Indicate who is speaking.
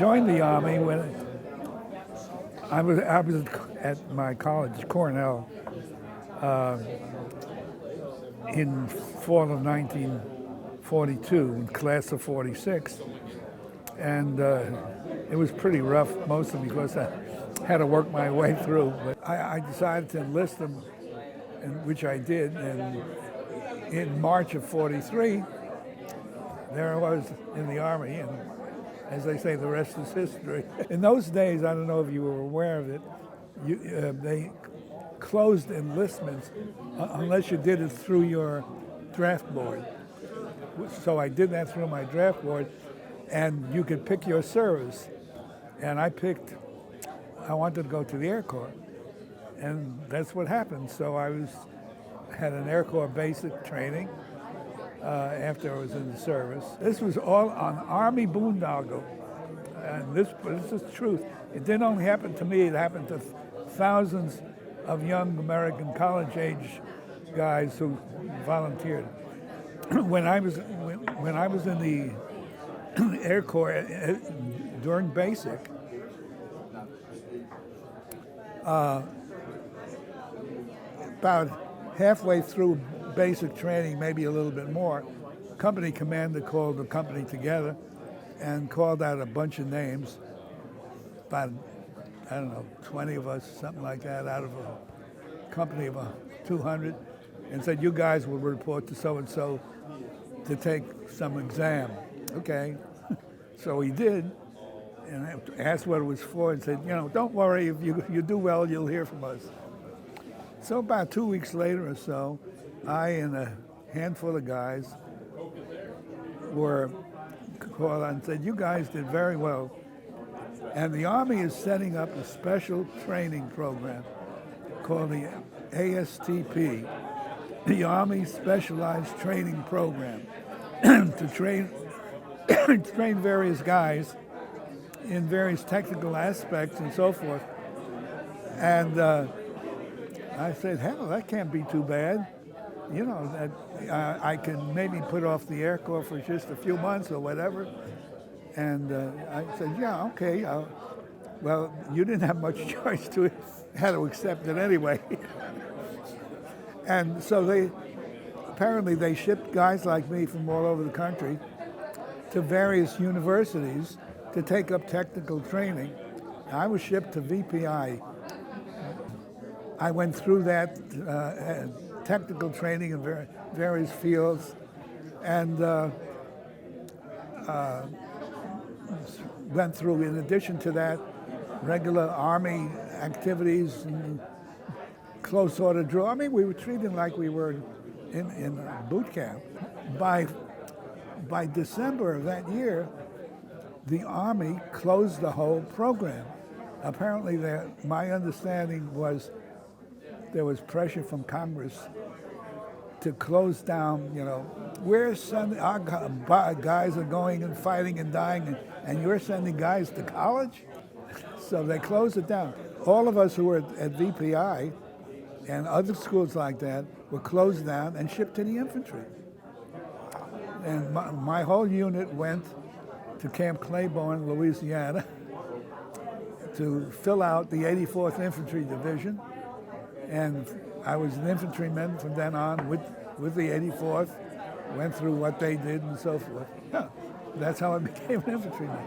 Speaker 1: joined the Army when I was at my college, Cornell, in fall of 1942, class of 46. And it was pretty rough, mostly because I had to work my way through. But I decided to enlist them, which I did. And in March of 43, there I was in the Army. And as they say, the rest is history. In those days, I don't know if you were aware of it, they closed enlistments unless you did it through your draft board. So I did that through my draft board, and you could pick your service. And I wanted to go to the Air Corps, and that's what happened. So I had an Air Corps basic training after I was in the service. This was all on Army boondoggle, and this is the truth. It didn't only happen to me, it happened to thousands of young American college-age guys who volunteered. When I was in the Air Corps during basic, about halfway through basic training, maybe a little bit more, company commander called the company together and called out a bunch of names, about, 20 of us, something like that, out of a company of 200, and said, you guys will report to so-and-so to take some exam. Okay. So he did, and I asked what it was for, and said, don't worry, if you do well, you'll hear from us. So about 2 weeks later or so, I and a handful of guys were called on and said, you guys did very well. And the Army is setting up a special training program called the ASTP, the Army Specialized Training Program, to train various guys in various technical aspects and so forth. And I said, hell, that can't be too bad. That I can maybe put off the Air Corps for just a few months or whatever. And I said, yeah, okay. Well, you didn't have much choice to it. Had to accept it anyway. And so they shipped guys like me from all over the country to various universities to take up technical training. I was shipped to VPI. I went through that technical training in various fields, and went through, in addition to that, regular Army activities and close order drill. I mean, we were treated like we were in boot camp. By December of that year, the Army closed the whole program. Apparently, my understanding was there was pressure from Congress to close down, we're sending, our guys are going and fighting and dying, and you're sending guys to college? So they closed it down. All of us who were at VPI and other schools like that were closed down and shipped to the infantry. And my whole unit went to Camp Claiborne, Louisiana, to fill out the 84th Infantry Division. And I was an infantryman from then on with the 84th, went through what they did and so forth. Yeah, that's how I became an infantryman.